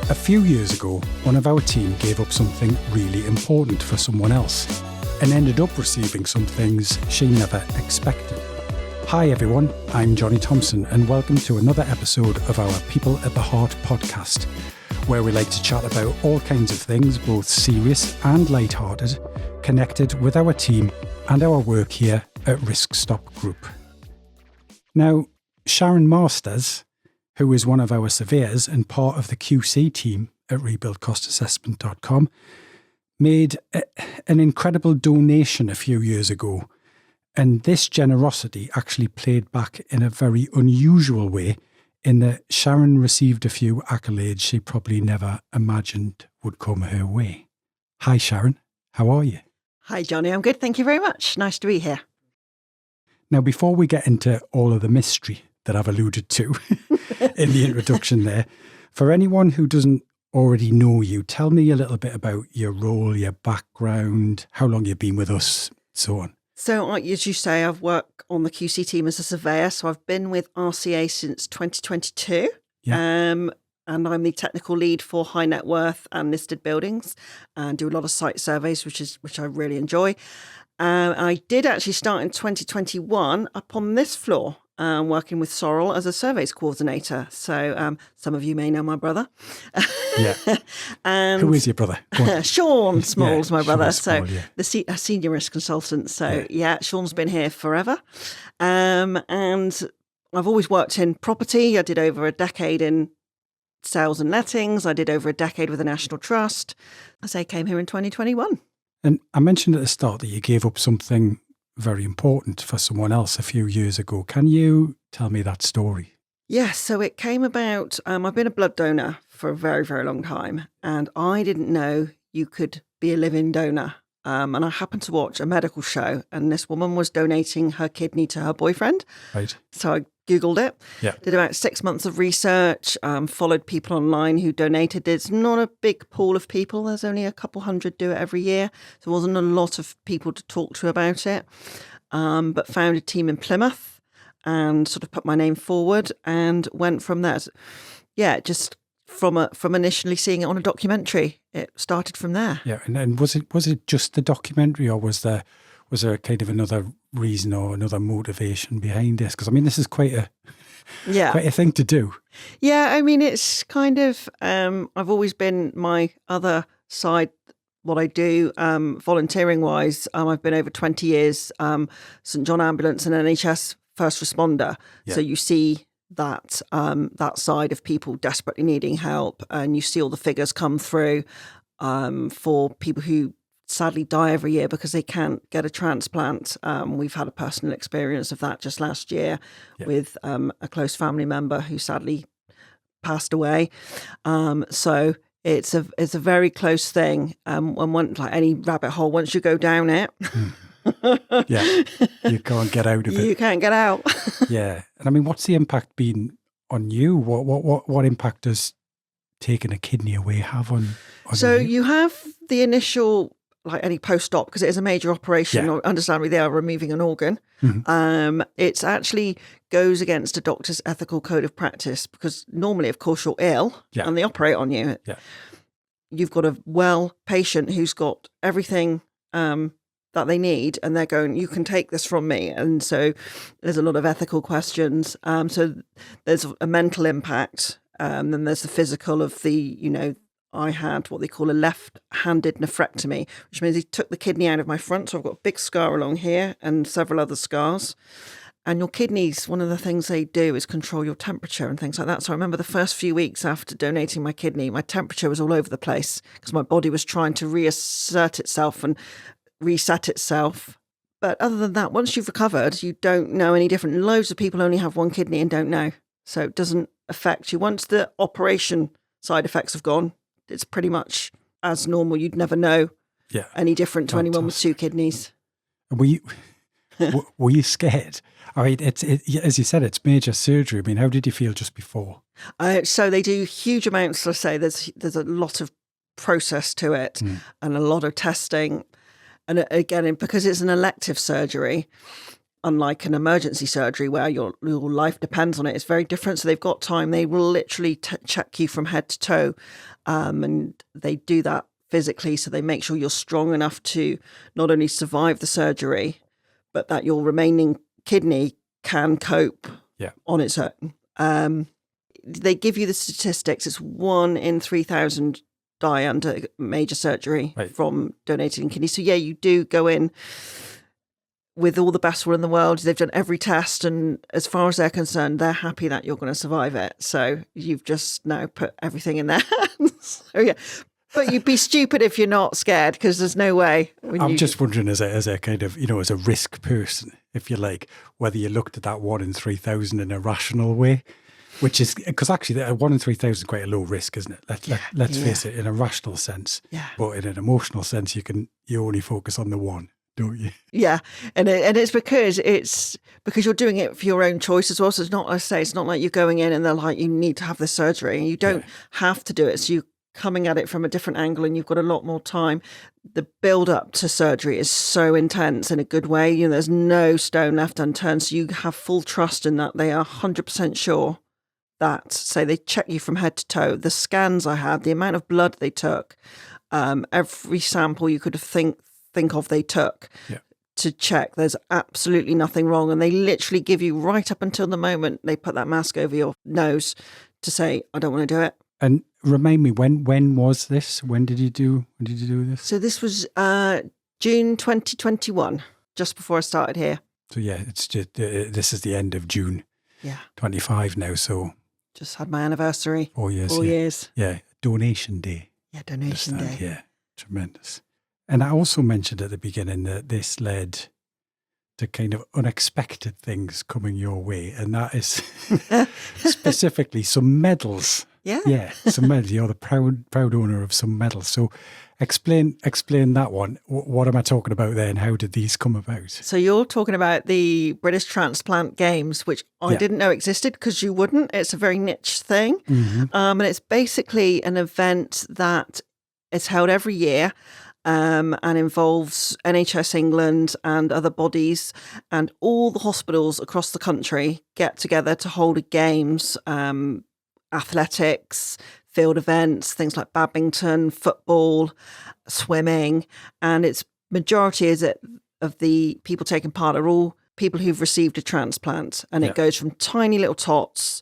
A few years ago, one of our team gave up something really important for someone else and ended up receiving some things she never expected. Hi everyone, I'm Johnny Thomson and welcome to another episode of our People at the Heart podcast, where we like to chat about all kinds of things, both serious and light-hearted, connected with our team and our work here at Risk Stop Group. Now, Sharon Masters, who is one of our surveyors and part of the QC team at rebuildcostassessment.com, made an incredible donation a few years ago. And this generosity actually played back in a very unusual way, in that Sharon received a few accolades she probably never imagined would come her way. Hi Sharon, how are you? Hi Johnny, I'm good, thank you very much. Nice to be here. Now, before we get into all of the mystery that I've alluded to in the introduction there, for anyone who doesn't already know you, tell me a little bit about your role, your background, how long you've been with us, so on. So, as you say, I've worked on the QC team as a surveyor. So I've been with RCA since 2022. Yeah. And I'm the technical lead for high net worth and listed buildings and do a lot of site surveys, which I really enjoy. I did actually start in 2021 up on this floor, working with Sorrel as a surveys coordinator. So some of you may know my brother. Yeah. And who is your brother? Sean Small's my brother. Sean Small, yeah. A senior risk consultant. So yeah, Sean's been here forever. And I've always worked in property. I did over a decade in sales and lettings. I did over a decade with the National Trust. As I came here in 2021. And I mentioned at the start that you gave up something very important for someone else a few years ago. Can you tell me that story? Yes, so it came about, I've been a blood donor for a very, very long time, and I didn't know you could be a living donor. And I happened to watch a medical show, and this woman was donating her kidney to her boyfriend. Right. So I Googled it, did about 6 months of research, followed people online who donated. It's not a big pool of people. There's only a couple hundred do it every year. So there wasn't a lot of people to talk to about it, but found a team in Plymouth and sort of put my name forward and went from there. Yeah, just from initially seeing it on a documentary, it started from there. Yeah, and was it just the documentary, or was there kind of another reason or another motivation behind this? Because I mean, this is quite a thing to do. Yeah, I mean, it's kind of I've always been my other side. What I do volunteering wise, I've been over 20 years St John Ambulance and NHS first responder. Yeah. So you see that side of people desperately needing help, and you see all the figures come through for people who sadly die every year because they can't get a transplant. We've had a personal experience of that just last year with a close family member who sadly passed away. So it's a very close thing. And like any rabbit hole, once you go down it, yeah, you can't get out of it. You can't get out. Yeah, and I mean, what's the impact been on you? What impact does taking a kidney away have on So you? You have the initial, like any post-op, because it is a major operation. Yeah. Understandably, they are removing an organ. Mm-hmm. It actually goes against a doctor's ethical code of practice, because normally, of course, you're ill and they operate on you. Yeah. You've got a well patient who's got everything that they need, and they're going, you can take this from me. And so there's a lot of ethical questions. So there's a mental impact. Then there's the physical of I had what they call a left-handed nephrectomy, which means he took the kidney out of my front. So I've got a big scar along here and several other scars. And your kidneys, one of the things they do is control your temperature and things like that. So I remember the first few weeks after donating my kidney, my temperature was all over the place because my body was trying to reassert itself and reset itself. But other than that, once you've recovered, you don't know any different. Loads of people only have one kidney and don't know. So it doesn't affect you. Once the operation side effects have gone, it's pretty much as normal. You'd never know any different to anyone with two kidneys. Were you scared? I mean, as you said, it's major surgery. I mean, how did you feel just before? So they do huge amounts. I say there's a lot of process to it and a lot of testing. And again, because it's an elective surgery, unlike an emergency surgery where your life depends on it. It's very different. So they've got time. They will literally check you from head to toe. And they do that physically. So they make sure you're strong enough to not only survive the surgery, but that your remaining kidney can cope on its own. They give you the statistics. It's 1 in 3,000 die under major surgery from donating kidneys. So you do go in with all the best will in the world. They've done every test, and as far as they're concerned, they're happy that you're going to survive it. So you've just now put everything in their hands. But you'd be stupid if you're not scared, because there's no way. I'm just wondering, as a kind of, as a risk person, if you like, whether you looked at that 1 in 3,000 in a rational way, which is, because actually 1 in 3,000 is quite a low risk, isn't it? Let's face it, in a rational sense. Yeah. But in an emotional sense, you only focus on the one, don't you? Yeah, and it's because you're doing it for your own choice as well. So it's not, I say, it's not like you're going in and they're like, you need to have this surgery, and you don't have to do it. So you're coming at it from a different angle, and you've got a lot more time. The build up to surgery is so intense in a good way. There's no stone left unturned. So you have full trust in that they are 100% sure that, say, they check you from head to toe. The scans I had, the amount of blood they took, every sample you could think of they took to check there's absolutely nothing wrong, and they literally give you right up until the moment they put that mask over your nose to say, I don't want to do it. And remind me, when was this? When did you do this? So this was June 2021, just before I started here. So it's just this is the end of June 25 now, so just had my anniversary. 4 years. 4 years. Yeah, donation day. Yeah, donation day. Yeah, tremendous. And I also mentioned at the beginning that this led to kind of unexpected things coming your way, and that is specifically some medals. Yeah, some medals. You're the proud owner of some medals. So explain that one. What am I talking about there, and how did these come about? So you're talking about the British Transplant Games, which I didn't know existed, because you wouldn't. It's a very niche thing. Mm-hmm. And it's basically an event that is held every year. And involves NHS England and other bodies, and all the hospitals across the country get together to hold games, athletics, field events, things like badminton, football, swimming, and its majority of the people taking part are all people who've received a transplant, and it goes from tiny little tots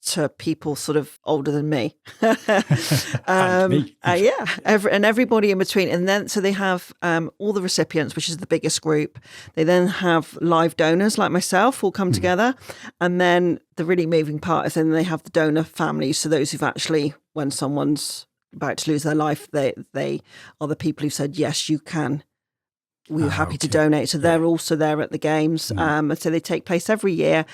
to people sort of older than me. And me. And everybody in between. And then, so they have all the recipients, which is the biggest group. They then have live donors like myself all come together. And then the really moving part is then they have the donor families. So those who've actually, when someone's about to lose their life, they are the people who said, yes, you can. We were happy to donate. So they're also there at the games. So they take place every year.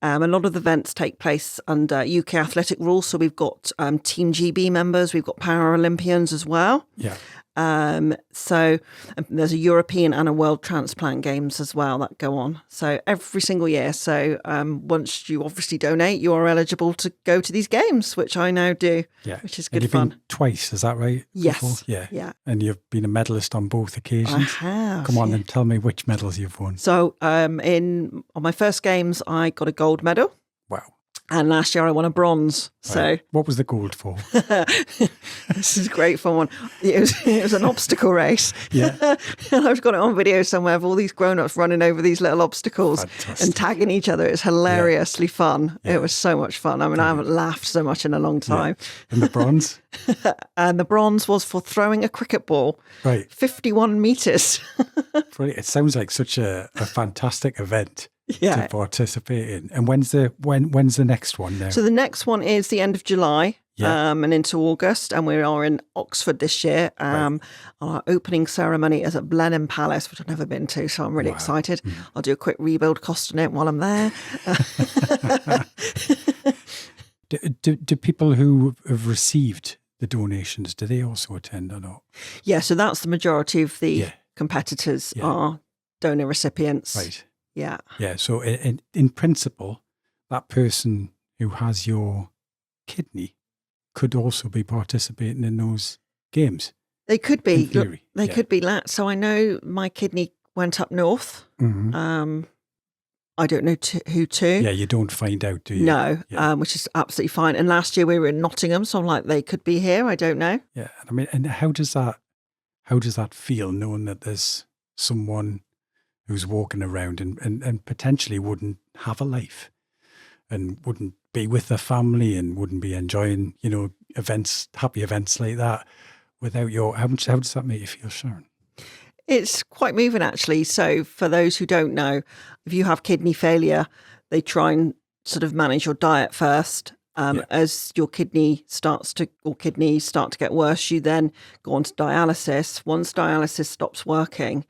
A lot of the events take place under UK athletic rules. So we've got Team GB members, we've got Paralympians as well. Yeah. So there's a European and a World Transplant Games as well that go on. So every single year. So once you obviously donate, you are eligible to go to these games, which I now do, which is good fun. Been twice, is that right? Yes. Before? Yeah. And you've been a medalist on both occasions. I have. Come on and tell me which medals you've won. So on my first games, I got a gold medal. Wow. And last year I won a bronze. So what was the gold for? This is a great fun one. It was an obstacle race. Yeah. And I've got it on video somewhere of all these grown-ups running over these little obstacles and tagging each other. It's hilariously fun. Yeah. It was so much fun. I mean, I haven't laughed so much in a long time. Yeah. And the bronze? And the bronze was for throwing a cricket ball. Right. 51 metres. It sounds like such a fantastic event. To participate in. And when's the next one now? So the next one is the end of July and into August, and we are in Oxford this year. Our opening ceremony is at Blenheim Palace, which I've never been to, so I'm really excited. I'll do a quick rebuild cost on it while I'm there. Do people who have received the donations, do they also attend or not? Yeah, so that's the majority of the competitors are donor recipients. Right. Yeah. Yeah. So in principle, that person who has your kidney could also be participating in those games. They could be. In theory. They could be. So I know my kidney went up north. Mm-hmm. I don't know who to. Yeah, you don't find out, do you? No, Yeah. which is absolutely fine. And last year we were in Nottingham, so I'm like, they could be here. I don't know. Yeah. I mean, and how does that feel, knowing that there's someone who's walking around and potentially wouldn't have a life and wouldn't be with their family and wouldn't be enjoying, events, happy events like that without how does that make you feel, Sharon? It's quite moving, actually. So for those who don't know, if you have kidney failure, they try and sort of manage your diet first. As your kidneys start to get worse, you then go on to dialysis. Once dialysis stops working,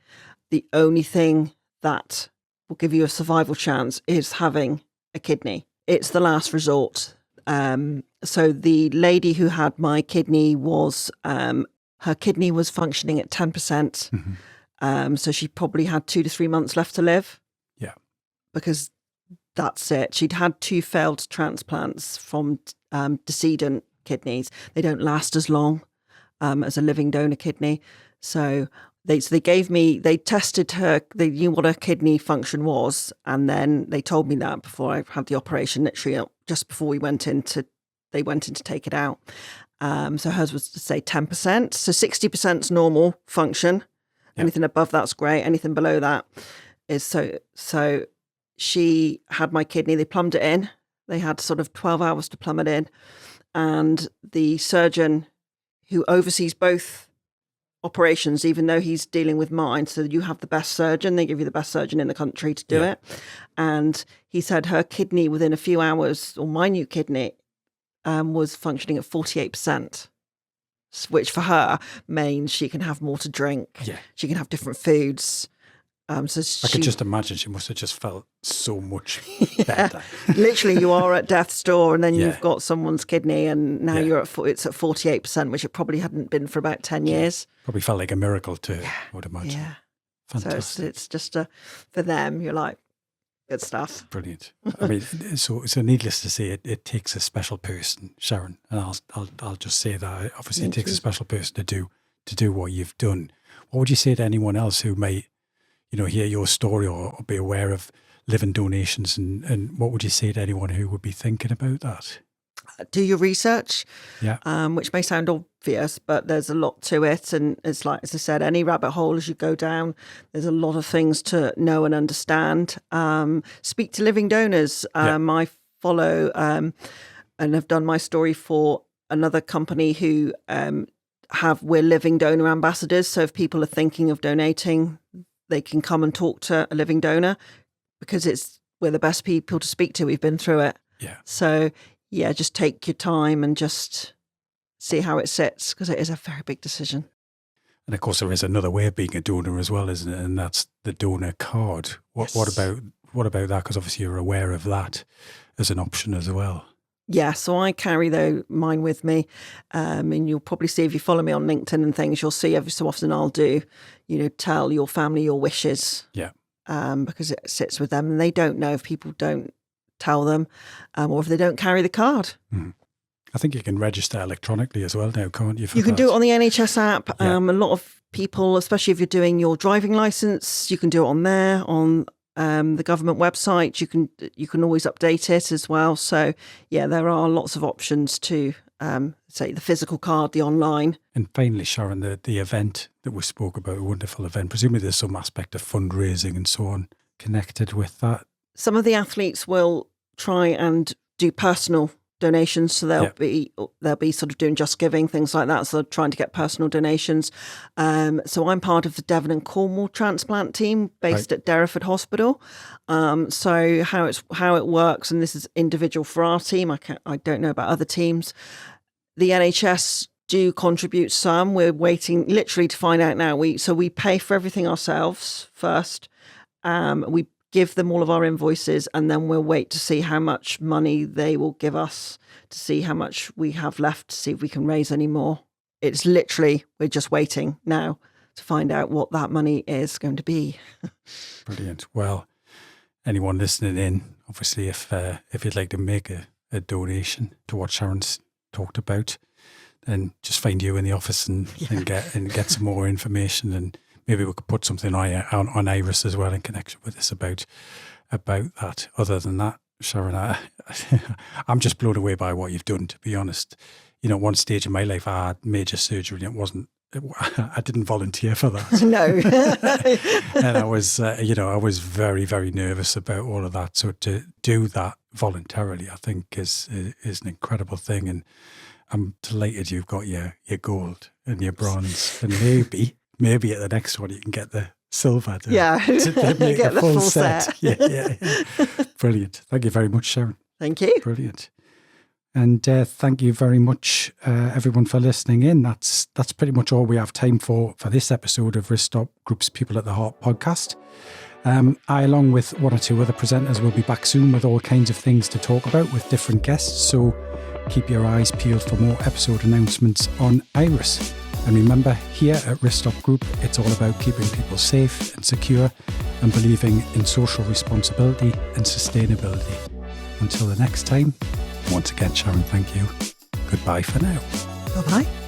the only thing that will give you a survival chance is having a kidney. It's the last resort. So the lady who had my kidney was, her kidney was functioning at 10%. Mm-hmm. So she probably had 2 to 3 months left to live. Yeah. Because that's it. She'd had 2 failed transplants from decedent kidneys. They don't last as long as a living donor kidney. So they tested her, they knew what her kidney function was, and then they told me that before I had the operation, literally just before they went in to take it out. So hers was to say 10%. So 60% is normal function. Yeah. Anything above that's great. Anything below that is so she had my kidney, they plumbed it in. They had sort of 12 hours to plumb it in. And the surgeon who oversees both operations, even though he's dealing with mine, so you have the best surgeon, they give you the best surgeon in the country to do it. And he said her kidney within a few hours, or my new kidney, was functioning at 48%, which for her means she can have more to drink. Yeah. She can have different foods. I could just imagine she must have just felt so much better. Literally, you are at death's door, and then you've got someone's kidney, and now it's at 48%, which it probably hadn't been for about 10 years. Probably felt like a miracle too, I would imagine. Yeah. Fantastic. So it's just for them, you're like, good stuff. Brilliant. I mean, so needless to say, it takes a special person, Sharon, and I'll just say that. Obviously, it takes a special person to do what you've done. What would you say to anyone else who might, hear your story or be aware of living donations, and what would you say to anyone who would be thinking about that? Do your research, which may sound obvious, but there's a lot to it. And it's like, as I said, any rabbit hole as you go down, there's a lot of things to know and understand. Speak to living donors. I follow and have done my story for another company who we're living donor ambassadors. So if people are thinking of donating, they can come and talk to a living donor, because we're the best people to speak to. We've been through it. Yeah. So just take your time and just see how it sits, because it is a very big decision. And of course, there is another way of being a donor as well, isn't it? And that's the donor card. What about that? Because obviously you're aware of that as an option as well. Yeah, so I carry mine with me, and you'll probably see, if you follow me on LinkedIn and things, you'll see every so often I'll do, tell your family your wishes. Yeah. Because it sits with them, and they don't know if people don't tell them, or if they don't carry the card. Mm. I think you can register electronically as well now, can't you? You can do it on the NHS app. Yeah. A lot of people, especially if you're doing your driving licence, you can do it on there, on the government website. You can always update it as well. So there are lots of options to say the physical card, the online. And finally, Sharon, the event that we spoke about, a wonderful event. Presumably there's some aspect of fundraising and so on connected with that. Some of the athletes will try and do personal donations, so they'll be sort of doing Just Giving, things like that, so trying to get personal donations. So I'm part of the Devon and Cornwall transplant team based at Derriford Hospital. So how it works, and this is individual for our team, I don't know about other teams. The NHS do contribute some. We're waiting literally to find out now. We pay for everything ourselves first. We give them all of our invoices, and then we'll wait to see how much money they will give us, to see how much we have left, to see if we can raise any more. It's literally, we're just waiting now to find out what that money is going to be. Brilliant. Well, anyone listening in, obviously, if you'd like to make a donation to what Sharon's talked about, then just find you in the office and get some more information, and maybe we could put something on Iris as well in connection with this about about that. Other than that, Sharon, I'm just blown away by what you've done, to be honest. You know, at one stage in my life, I had major surgery and I didn't volunteer for that. No. And I was, I was very, very nervous about all of that. So to do that voluntarily, I think is an incredible thing. And I'm delighted you've got your gold and your bronze. And maybe at the next one you can get the silver to make get the full set. Yeah. Brilliant. Thank you very much, Sharon. Thank you. Brilliant. And thank you very much, everyone, for listening in. That's pretty much all we have time for this episode of Wrist Stop Group's People at the Heart podcast. I, along with one or two other presenters, will be back soon with all kinds of things to talk about with different guests. So keep your eyes peeled for more episode announcements on Iris. And remember, here at Wrist Stop Group, it's all about keeping people safe and secure and believing in social responsibility and sustainability. Until the next time, once again, Sharon, thank you. Goodbye for now. Bye-bye.